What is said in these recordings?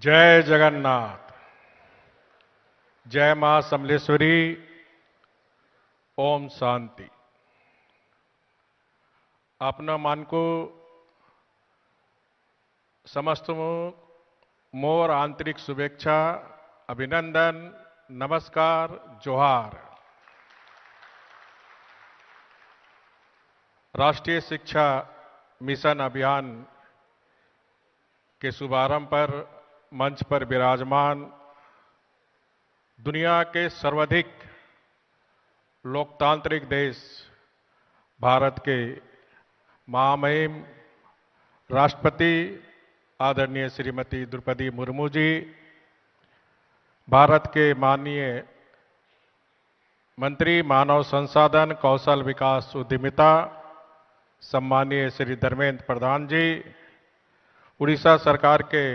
जय जगन्नाथ। जय मां समलेश्वरी। ओम शांति। आपना मान को समस्त मोर आंतरिक शुभेच्छा, अभिनंदन, नमस्कार, जोहार। राष्ट्रीय शिक्षा मिशन अभियान के शुभारंभ पर मंच पर विराजमान दुनिया के सर्वाधिक लोकतांत्रिक देश भारत के महामहिम राष्ट्रपति आदरणीय श्रीमती द्रौपदी मुर्मू जी, भारत के माननीय मंत्री मानव संसाधन कौशल विकास उद्यमिता सम्मानीय श्री धर्मेंद्र प्रधान जी, उड़ीसा सरकार के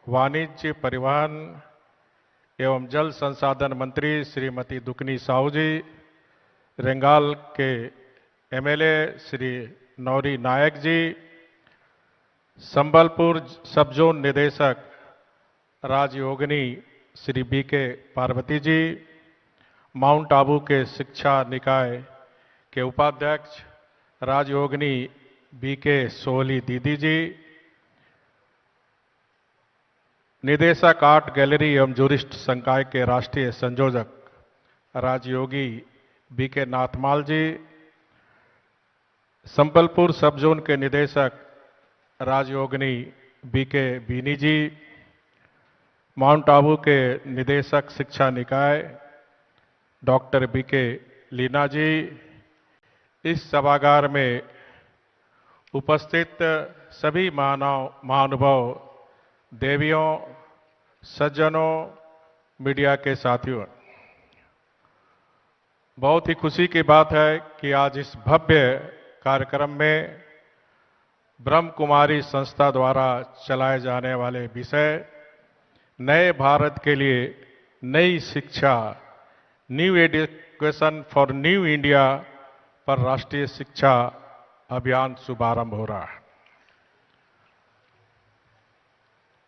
वाणिज्य परिवहन एवं जल संसाधन मंत्री श्रीमती दुकनी साहू जी, रेंगाल के एमएलए श्री नौरी नायक जी, संबलपुर सब जोन निदेशक राजयोगिनी श्री बीके पार्वती जी, माउंट आबू के शिक्षा निकाय के उपाध्यक्ष राजयोगिनी बीके सोहली दीदी जी, निदेशक आर्ट गैलरी एवं जूरिस्ट संकाय के राष्ट्रीय संयोजक राजयोगी बीके नाथमाल जी, संबलपुर सब जोन के निदेशक राजयोगिनी बीके बीनी जी, माउंट आबू के निदेशक शिक्षा निकाय डॉक्टर बीके लीना जी, इस सभागार में उपस्थित सभी महानुभाव, देवियों, सज्जनों, मीडिया के साथियों, बहुत ही खुशी की बात है कि आज इस भव्य कार्यक्रम में ब्रह्म कुमारी संस्था द्वारा चलाए जाने वाले विषय नए भारत के लिए नई शिक्षा, new education for new India पर राष्ट्रीय शिक्षा अभियान शुभारंभ हो रहा है।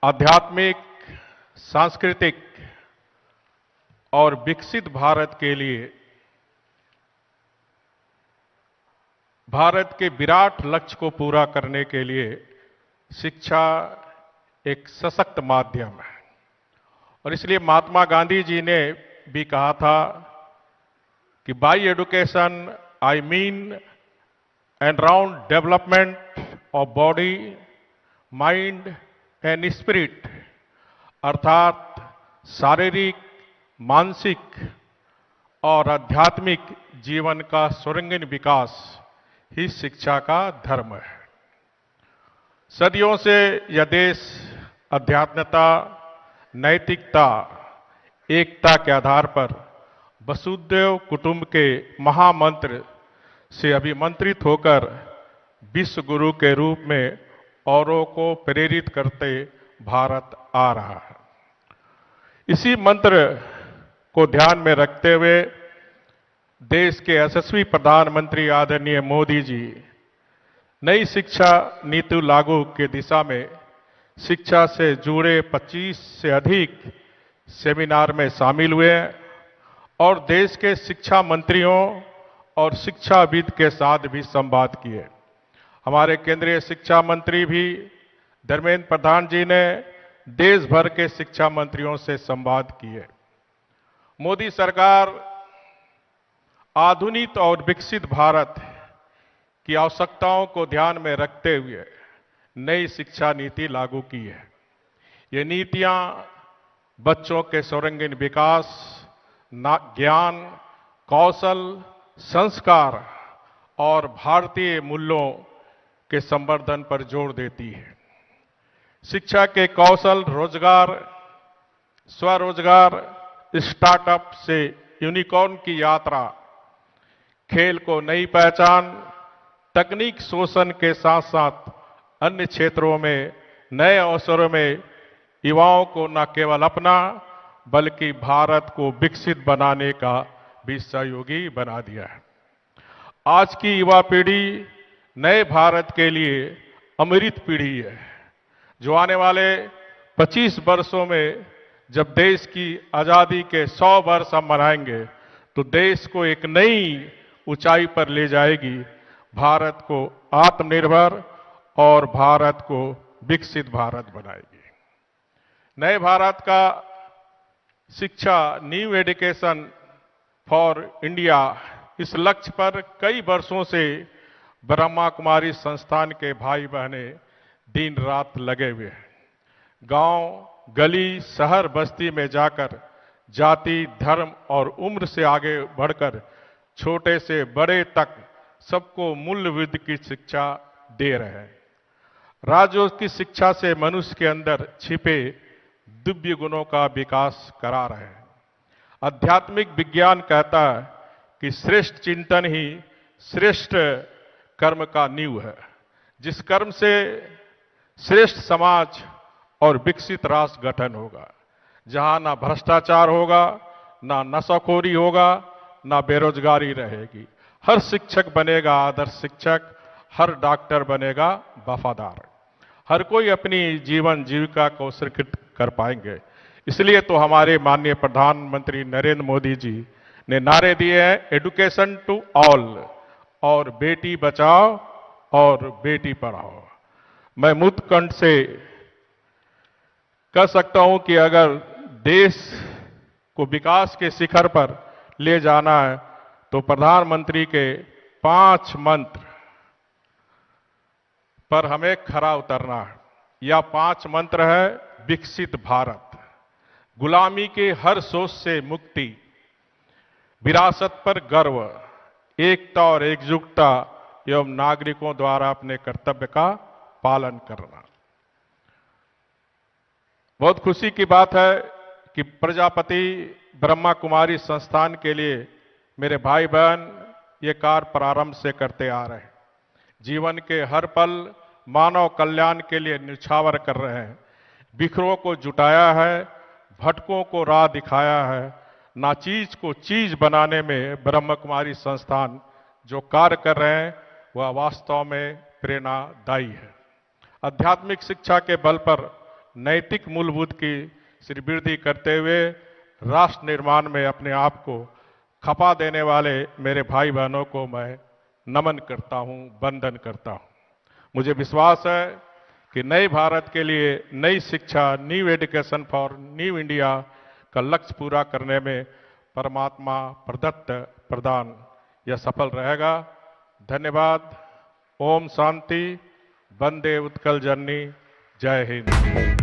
आध्यात्मिक, सांस्कृतिक और विकसित भारत के लिए भारत के विराट लक्ष्य को पूरा करने के लिए शिक्षा एक सशक्त माध्यम है और इसलिए महात्मा गांधी जी ने भी कहा था कि bye education I mean and round development of body, mind and spirit, अर्थात शारीरिक, मानसिक और आध्यात्मिक जीवन का सुरंगिन विकास ही शिक्षा का धर्म है। सदियों से यह देश अध्यात्मता, नैतिकता, एकता के आधार पर वसुधैव कुटुंब के महामंत्र से अभिमंत्रित होकर विश्व गुरु के रूप में औरों को प्रेरित करते भारत आ रहा है। इसी मंत्र को ध्यान में रखते हुए देश के यशस्वी प्रधानमंत्री आदरणीय मोदी जी नई शिक्षा नीति लागू की दिशा में शिक्षा से जुड़े 25 से अधिक सेमिनार में शामिल हुए और देश के शिक्षा मंत्रियों और शिक्षाविद के साथ भी संवाद किए। हमारे केंद्रीय शिक्षा मंत्री भी धर्मेंद्र प्रधान जी ने देश भर के शिक्षा मंत्रियों से संवाद किए। मोदी सरकार आधुनिक और विकसित भारत की आवश्यकताओं को ध्यान में रखते हुए नई शिक्षा नीति लागू की है। ये नीतियां बच्चों के सर्वांगीण विकास, ज्ञान, कौशल, संस्कार और भारतीय मूल्यों के संवर्धन पर जोर देती है। शिक्षा के कौशल, रोजगार, स्वरोजगार, स्टार्टअप से यूनिकॉर्न की यात्रा, खेल को नई पहचान, तकनीक शोषण के साथ साथ अन्य क्षेत्रों में नए अवसरों में युवाओं को न केवल अपना बल्कि भारत को विकसित बनाने का भी सहयोगी बना दिया है। आज की युवा पीढ़ी नए भारत के लिए अमृत पीढ़ी है, जो आने वाले 25 वर्षों में जब देश की आजादी के 100 वर्ष हम मनाएंगे तो देश को एक नई ऊंचाई पर ले जाएगी, भारत को आत्मनिर्भर और भारत को विकसित भारत बनाएगी। नए भारत का शिक्षा, न्यू एजुकेशन फॉर इंडिया, इस लक्ष्य पर कई वर्षों से ब्रह्मा कुमारी संस्थान के भाई बहने दिन रात लगे हुए हैं। गांव, गली, शहर, बस्ती में जाकर जाति, धर्म और उम्र से आगे बढ़कर छोटे से बड़े तक सबको मूल्यवृद्धि की शिक्षा दे रहे हैं। राजयोग की शिक्षा से मनुष्य के अंदर छिपे दिव्य गुणों का विकास करा रहे हैं। आध्यात्मिक विज्ञान कहता है कि श्रेष्ठ चिंतन ही श्रेष्ठ कर्म का नींव है। जिस कर्म से श्रेष्ठ समाज और विकसित राष्ट्र गठन होगा, जहां ना भ्रष्टाचार होगा, ना नशाखोरी होगा, ना बेरोजगारी रहेगी। हर शिक्षक बनेगा आदर्श शिक्षक, हर डॉक्टर बनेगा वफादार, हर कोई अपनी जीवन जीविका को सुरक्षित कर पाएंगे। इसलिए तो हमारे माननीय प्रधानमंत्री नरेंद्र मोदी जी ने नारे दिए हैं, एजुकेशन टू ऑल, और बेटी बचाओ और बेटी पढ़ाओ। मैं मुतकंठ से कह सकता हूं कि अगर देश को विकास के शिखर पर ले जाना है तो प्रधानमंत्री के 5 मंत्र पर हमें खरा उतरना है। यह 5 मंत्र है, विकसित भारत, गुलामी के हर सोच से मुक्ति, विरासत पर गर्व, एकता और एकजुटता एवं नागरिकों द्वारा अपने कर्तव्य का पालन करना। बहुत खुशी की बात है कि प्रजापति ब्रह्मा कुमारी संस्थान के लिए मेरे भाई बहन ये कार्य प्रारंभ से करते आ रहे हैं। जीवन के हर पल मानव कल्याण के लिए न्यौछावर कर रहे हैं। बिखरों को जुटाया है, भटकों को राह दिखाया है। नाचीज को चीज बनाने में ब्रह्म कुमारी संस्थान जो कार्य कर रहे हैं वह वास्तव में प्रेरणादायी है। आध्यात्मिक शिक्षा के बल पर नैतिक मूलभूत की श्रीवृद्धि करते हुए राष्ट्र निर्माण में अपने आप को खपा देने वाले मेरे भाई बहनों को मैं नमन करता हूं, वंदन करता हूं। मुझे विश्वास है कि नए भारत के लिए नई शिक्षा, new education for new India का लक्ष्य पूरा करने में परमात्मा प्रदत्त प्रदान यह सफल रहेगा। धन्यवाद। ओम शांति। वंदे उत्कल जननी। जय हिंद।